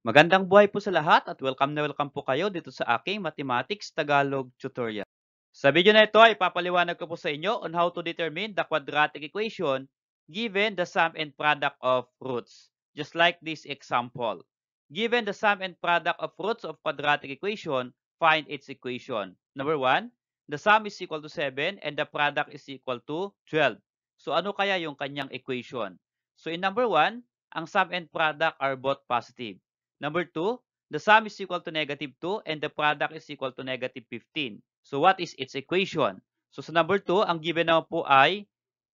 Magandang buhay po sa lahat at welcome po kayo dito sa aking Mathematics Tagalog tutorial. Sa video na ito ay papaliwanag ko po sa inyo on how to determine the quadratic equation given the sum and product of roots. Just like this example. Given the sum and product of roots of quadratic equation, find its equation. Number 1, the sum is equal to 7 and the product is equal to 12. So ano kaya yung kanyang equation? So in number 1, ang sum and product are both positive. Number 2, the sum is equal to negative 2 and the product is equal to negative 15. So what is its equation? So sa number 2, ang given naman po ay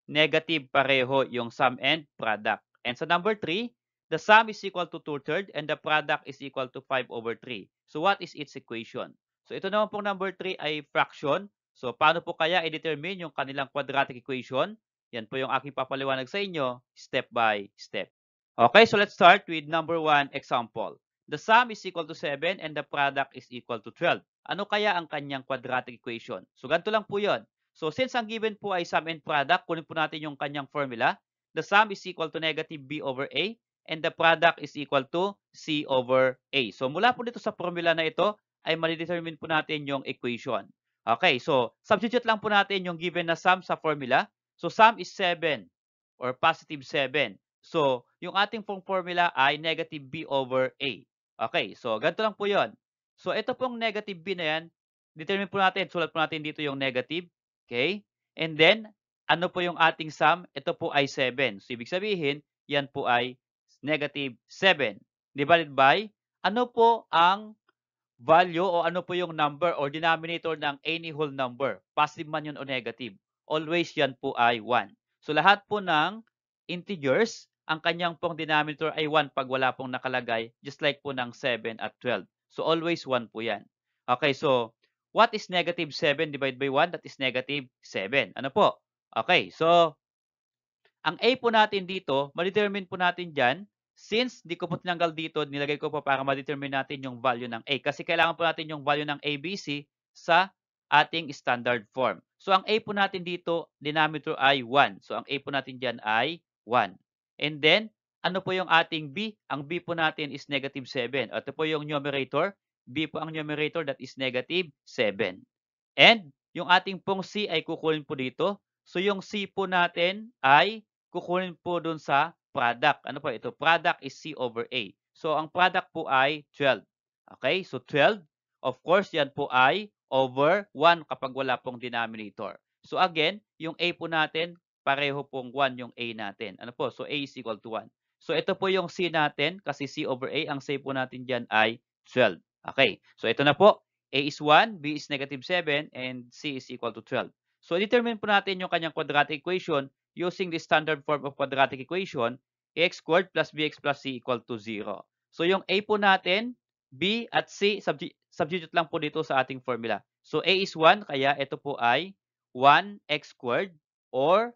negative pareho yung sum and product. And sa number 3, the sum is equal to 2/3 and the product is equal to 5/3. So what is its equation? So ito naman pong number 3 ay fraction. So paano po kaya i-determine yung kanilang quadratic equation? Yan po yung aking papaliwanag sa inyo step by step. Okay, so let's start with number 1 example. The sum is equal to 7 and the product is equal to 12. Ano kaya ang kanyang quadratic equation? So ganito lang po yun. So since ang given po ay sum and product, kunin po natin yung kanyang formula. The sum is equal to negative b over a and the product is equal to c over a. So mula po dito sa formula na ito ay madidetermine po natin yung equation. Okay, so substitute lang po natin yung given na sum sa formula. So sum is 7 or positive 7. So, yung ating pong formula ay negative b over a. Okay, so ganito lang po yon. So, ito pong negative b na yan, determine po natin, sulat po natin dito yung negative. Okay? And then, ano po yung ating sum? Ito po ay 7. So, ibig sabihin, yan po ay negative 7. Divided by, ano po ang value o ano po yung number or denominator ng any whole number? Positive man yun o negative. Always yan po ay 1. So, lahat po ng integers, ang kanyang pong denominator ay 1 pag wala pong nakalagay, just like po ng 7 at 12. So, always 1 po yan. Okay, so, what is negative 7 divided by 1? That is negative 7. Ano po? Okay, so, ang a po natin dito, ma-determine po natin dyan, since di ko po tinanggal dito, nilagay ko po para ma-determine natin yung value ng a. Kasi kailangan po natin yung value ng ABC sa ating standard form. So, ang a po natin dito, denominator ay 1. So, ang a po natin dyan ay 1. And then, ano po yung ating b? Ang b po natin is negative 7. Ito po yung numerator. B po ang numerator, that is negative 7. And, yung ating pong c ay kukunin po dito. So, yung c po natin ay kukunin po dun sa product. Ano po ito? Product is C over A. So, ang product po ay 12. Okay? So, 12. Of course, yan po ay over 1 kapag wala pong denominator. So, again, yung A po natin, pareho pong 1 yung A natin. Ano po? So, A is equal to 1. So, ito po yung C natin kasi C over A. Ang C po natin dyan ay 12. Okay? So, ito na po. A is 1, B is negative 7, and C is equal to 12. So, determine po natin yung kanyang quadratic equation using the standard form of quadratic equation, ax squared plus bx plus c equal to 0. So, yung a po natin, b at c, substitute lang po dito sa ating formula. So, a is 1, kaya ito po ay 1x squared or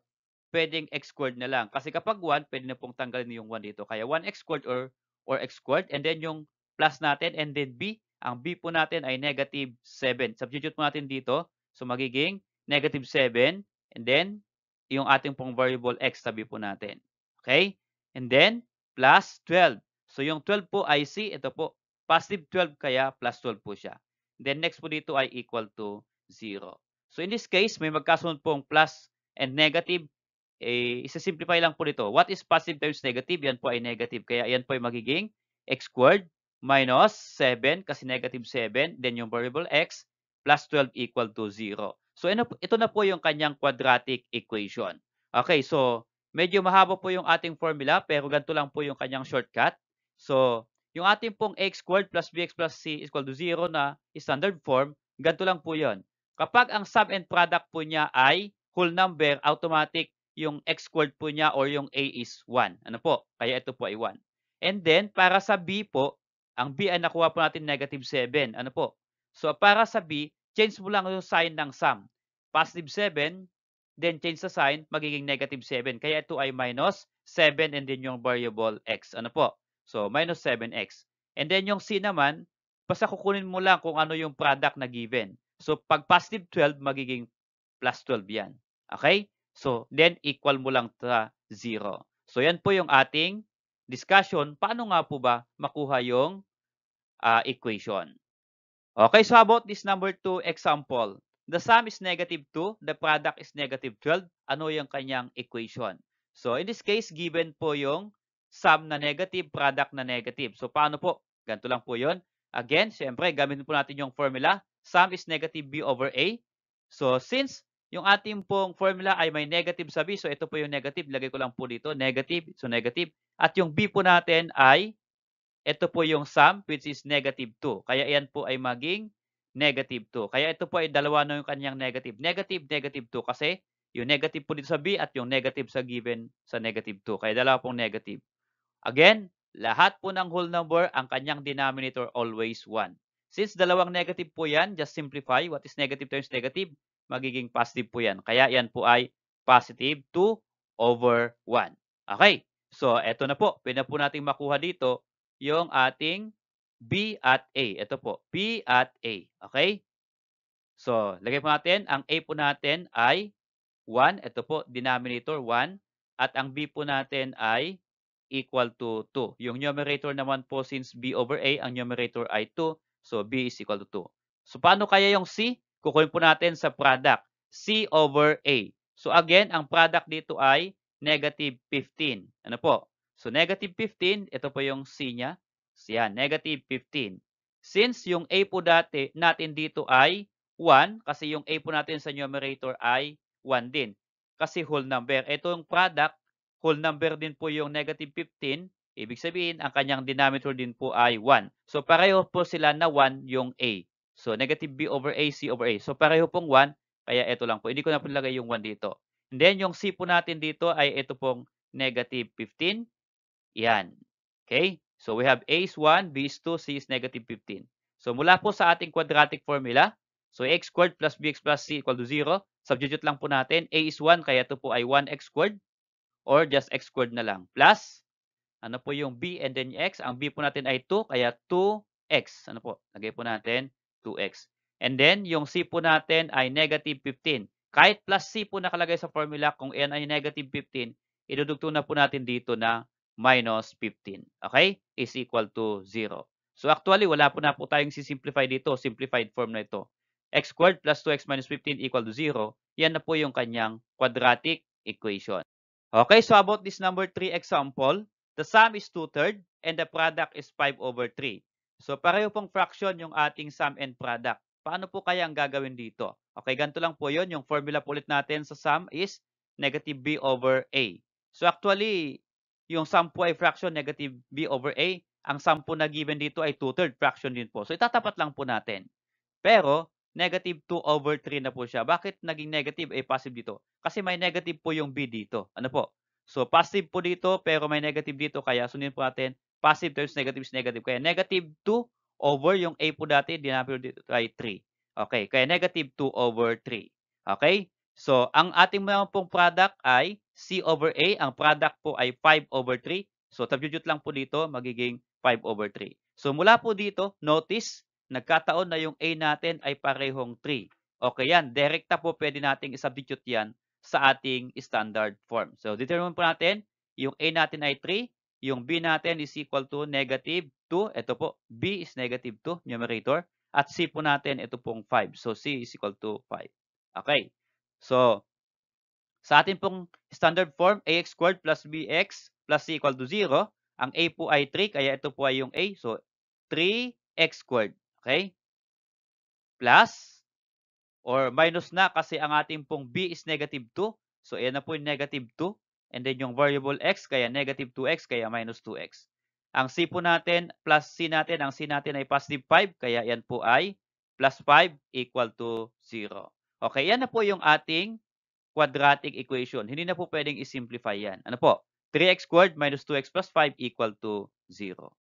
pwedeng x squared na lang. Kasi kapag 1, pwede na pong tanggalin yung 1 dito. Kaya 1x squared or x squared. And then yung plus natin and then b, ang b po natin ay negative 7. Substitute po natin dito. So, magiging negative 7 and then yung ating pong variable x tabi po natin. Okay? And then, plus 12. So, yung 12 po ay c. Ito po, positive 12 kaya plus 12 po siya. And then, next po dito ay equal to 0. So, in this case, may magkasunod pong plus and negative. Isa-simplify lang po dito. What is positive times negative? Yan po ay negative. Kaya yan po ay magiging x squared minus 7 kasi negative 7. Then, yung variable x plus 12 equal to 0. So, ito na po yung kanyang quadratic equation. Okay, so medyo mahaba po yung ating formula pero ganito lang po yung kanyang shortcut. So, yung ating pong x squared plus bx plus c is equal to 0 na standard form, ganito lang po yun. Kapag ang sum and product po niya ay whole number, automatic yung x squared po niya or yung a is 1. Ano po? Kaya ito po ay 1. And then, para sa b po, ang b ay nakuha po natin negative 7. Ano po? So, para sa b, change mo lang yung sign ng sum. Positive 7, then change sa sign, magiging negative 7. Kaya ito ay minus 7 and then yung variable x. Ano po? So, minus 7x. And then yung c naman, basta kukunin mo lang kung ano yung product na given. So, pag positive 12, magiging plus 12 yan. Okay? So, then equal mo lang sa 0. So, yan po yung ating discussion, paano nga po ba makuha yung equation. Okay, so how about this number 2 example? The sum is negative 2, the product is negative 12. Ano yung kanyang equation? So in this case, given po yung sum na negative, product na negative. So paano po? Ganito lang po yun. Again, syempre, gamitin po natin yung formula. Sum is negative b over a. So since yung ating pong formula ay may negative sa b, so ito po yung negative. Lagay ko lang po dito, negative. So negative. At yung b po natin ay ito po yung sum which is negative 2. Kaya yan po ay maging negative 2. Kaya ito po ay dalawa na yung kanyang negative. Negative, negative 2 kasi yung negative po dito sa B at yung negative sa given sa negative 2. Kaya dalawa pong negative. Again, lahat po ng whole number, ang kanyang denominator always 1. Since dalawang negative po yan, just simplify. What is negative times negative? Magiging positive po yan. Kaya yan po ay positive 2 over 1. Okay. So, eto na po. Pwede na po natin makuha dito yung ating B at A. Ito po, B at A. Okay? So, lagay po natin, ang A po natin ay 1. Ito po, denominator 1. At ang B po natin ay equal to 2. Yung numerator naman po, since B over A, ang numerator ay 2. So, B is equal to 2. So, paano kaya yung C? Kukunin po natin sa product. C over A. So, again, ang product dito ay negative 15. Ano po? So, negative 15, ito po yung C niya. So, yan, negative 15. Since yung A po natin dito ay 1, kasi yung A po natin sa numerator ay 1 din. Kasi whole number. Ito yung product, whole number din po yung negative 15. Ibig sabihin, ang kanyang denominator din po ay 1. So, pareho po sila na 1 yung A. So, negative B over A, C over A. So, pareho pong 1. Kaya ito lang po. Hindi ko na po nilagay yung 1 dito. And then, yung C po natin dito ay ito pong negative 15. Yan. Okay? So, we have A is 1, B is 2, C is negative 15. So, mula po sa ating quadratic formula, so x squared plus bx plus c equal to 0. Substitute lang po natin. A is 1, kaya ito po ay 1x squared or just x squared na lang. Plus, ano po yung b and then x? Ang b po natin ay 2, kaya 2x. Ano po? Lagay po natin 2x. And then, yung c po natin ay negative 15. Kahit plus c po nakalagay sa formula, kung n ay negative 15, idudugtong na po natin dito na minus 15. Okay? Is equal to 0. So actually, wala po na po tayong sisimplify dito. Simplified form na ito. X squared plus 2x minus 15 equal to 0. Yan na po yung kanyang quadratic equation. Okay, so about this number 3 example, the sum is 2/3 and the product is 5 over 3. So pareho pong fraction yung ating sum and product. Paano po kaya ang gagawin dito? Okay, ganito lang po yun. Yung formula po ulit natin sa sum is negative b over a. So actually, yung sum po ay fraction, negative b over a. Ang sum po na given dito ay 2/3 fraction din po. So itatapat lang po natin. Pero, negative 2 over 3 na po siya. Bakit naging negative? Positive dito. Kasi may negative po yung b dito. Ano po? So, positive po dito, pero may negative dito. Kaya, sundin po natin, positive times negative is negative. Kaya, negative 2 over yung a po dati, denominator dito ay 3. Okay, kaya negative 2 over 3. Okay? So, ang ating naman pong product ay c over a. Ang product po ay 5 over 3. So, substitute lang po dito, magiging 5 over 3. So, mula po dito, notice, nagkataon na yung A natin ay parehong 3. Okay yan, direkta po pwede nating isubstitute yan sa ating standard form. So, determine po natin, yung A natin ay 3, yung B natin is equal to negative 2. Ito po, B is negative 2, numerator. At C po natin, ito pong 5. So, C is equal to 5. Okay. So, sa ating pong standard form, ax squared plus bx plus c equal to 0. Ang A po ay 3, kaya ito po ay yung A. So, 3x squared. Okay? Plus or minus na kasi ang ating pong b is negative 2. So, ayan na po yung negative 2. And then yung variable x, kaya negative 2x, kaya minus 2x. Ang c po natin, plus c natin, ang c natin ay positive 5, kaya yan po ay plus 5 equal to 0. Okay, yan na po yung ating quadratic equation. Hindi na po pwedeng i-simplify yan. Ano po? 3x squared minus 2x plus 5 equal to 0.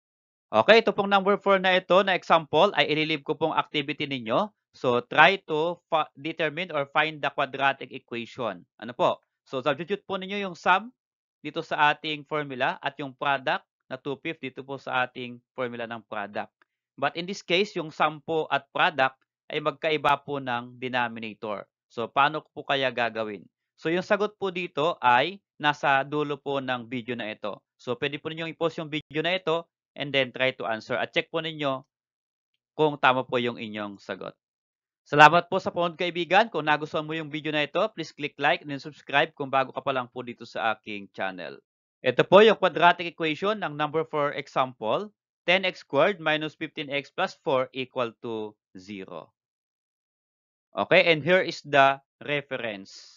Okay, ito pong number 4 na ito na example ay ililib ko pong activity ninyo. So, try to determine or find the quadratic equation. Ano po? So, substitute po ninyo yung sum dito sa ating formula at yung product na 2/5 dito po sa ating formula ng product. But in this case, yung sum po at product ay magkaiba po ng denominator. So, paano po kaya gagawin? So, yung sagot po dito ay nasa dulo po ng video na ito. So, pwede po ninyong i-pause yung video na ito and then try to answer at check po ninyo kung tama po yung inyong sagot. Salamat po sa panonood kaibigan. Kung nagustuhan mo yung video na ito, please click like and then subscribe kung bago ka pa lang po dito sa aking channel. Ito po yung quadratic equation ng number for example, 10x squared minus 15x plus 4 equal to 0. Okay, and here is the reference.